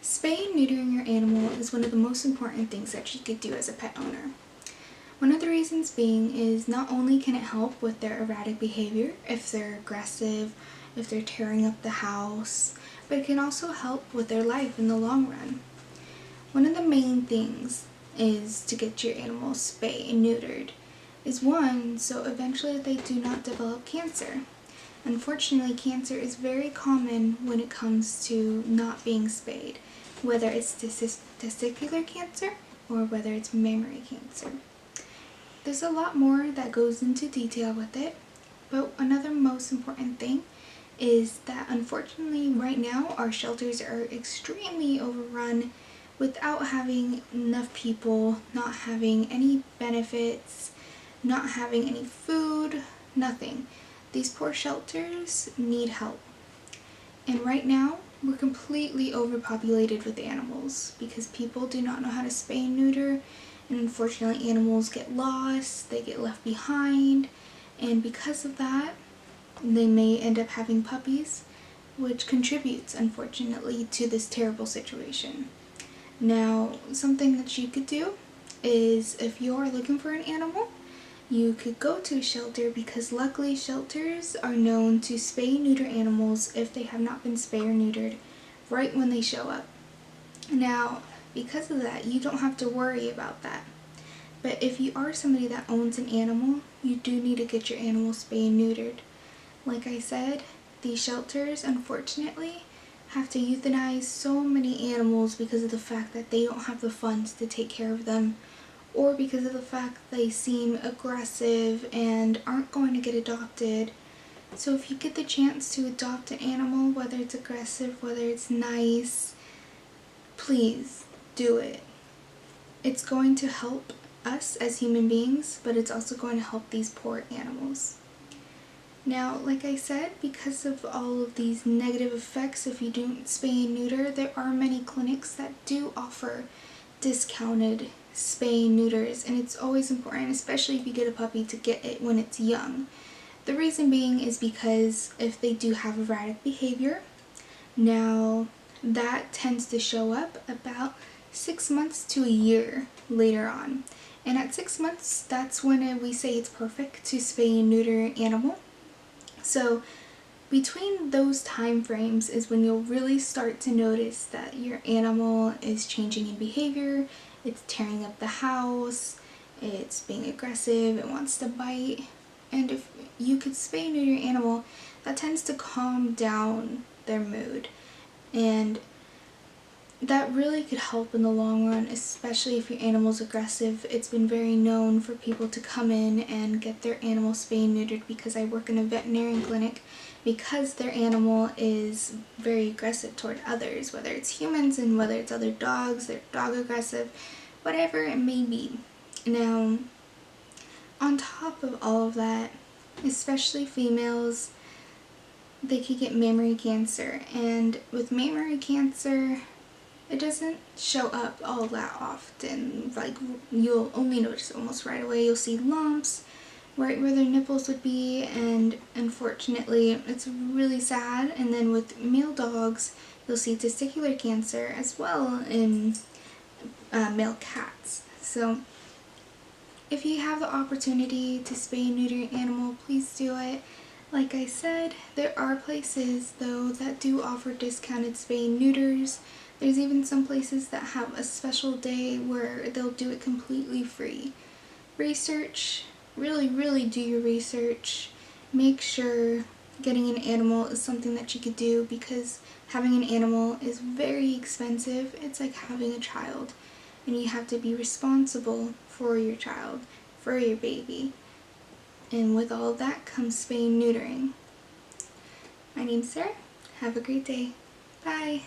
Spaying and neutering your animal is one of the most important things that you could do as a pet owner. One of the reasons being is not only can it help with their erratic behavior, if they're aggressive, if they're tearing up the house, but it can also help with their life in the long run. One of the main things is to get your animals spayed and neutered is one, so eventually they do not develop cancer. Unfortunately, cancer is very common when it comes to not being spayed, whether it's testicular cancer or whether it's mammary cancer. There's a lot more that goes into detail with it, but another most important thing is that unfortunately right now our shelters are extremely overrun without having enough people, not having any benefits, not having any food, nothing. These poor shelters need help. And right now, we're completely overpopulated with animals because people do not know how to spay and neuter, and unfortunately animals get lost, they get left behind, and because of that, they may end up having puppies, which contributes, unfortunately, to this terrible situation. Now, something that you could do is if you're looking for an animal, you could go to a shelter because luckily shelters are known to spay and neuter animals if they have not been spayed or neutered right when they show up. Now, because of that, you don't have to worry about that. But if you are somebody that owns an animal, you do need to get your animal spayed and neutered. Like I said, these shelters, unfortunately, have to euthanize so many animals because of the fact that they don't have the funds to take care of them, or because of the fact they seem aggressive and aren't going to get adopted. So if you get the chance to adopt an animal, whether it's aggressive, whether it's nice, please do it. It's going to help us as human beings, but it's also going to help these poor animals. Now, like I said, because of all of these negative effects if you don't spay and neuter, there are many clinics that do offer discounted spay and neuters, and it's always important, especially if you get a puppy, to get it when it's young. The reason being is because if they do have erratic behavior, now that tends to show up about 6 months to a year later on. And at 6 months, that's when we say it's perfect to spay and neuter an animal. So between those time frames is when you'll really start to notice that your animal is changing in behavior, it's tearing up the house, it's being aggressive, it wants to bite. And if you could spay and neuter your animal, that tends to calm down their mood. And that really could help in the long run, especially if your animal's aggressive. It's been very known for people to come in and get their animal spayed and neutered because I work in a veterinarian clinic, because their animal is very aggressive toward others, whether it's humans and whether it's other dogs, they're dog aggressive, whatever it may be. Now, on top of all of that, especially females, they could get mammary cancer, and with mammary cancer, it doesn't show up all that often. Like, you'll only notice it almost right away. You'll see lumps right where their nipples would be, and unfortunately it's really sad. And then with male dogs, you'll see testicular cancer as well in male cats. So if you have the opportunity to spay and neuter your animal, please do it. Like I said, there are places though that do offer discounted spay and neuters. There's even some places that have a special day where they'll do it completely free. Research, really do your research. Make sure getting an animal is something that you could do, because having an animal is very expensive. It's like having a child, and you have to be responsible for your child, for your baby. And with all of that comes spay and neutering. My name's Sarah. Have a great day. Bye.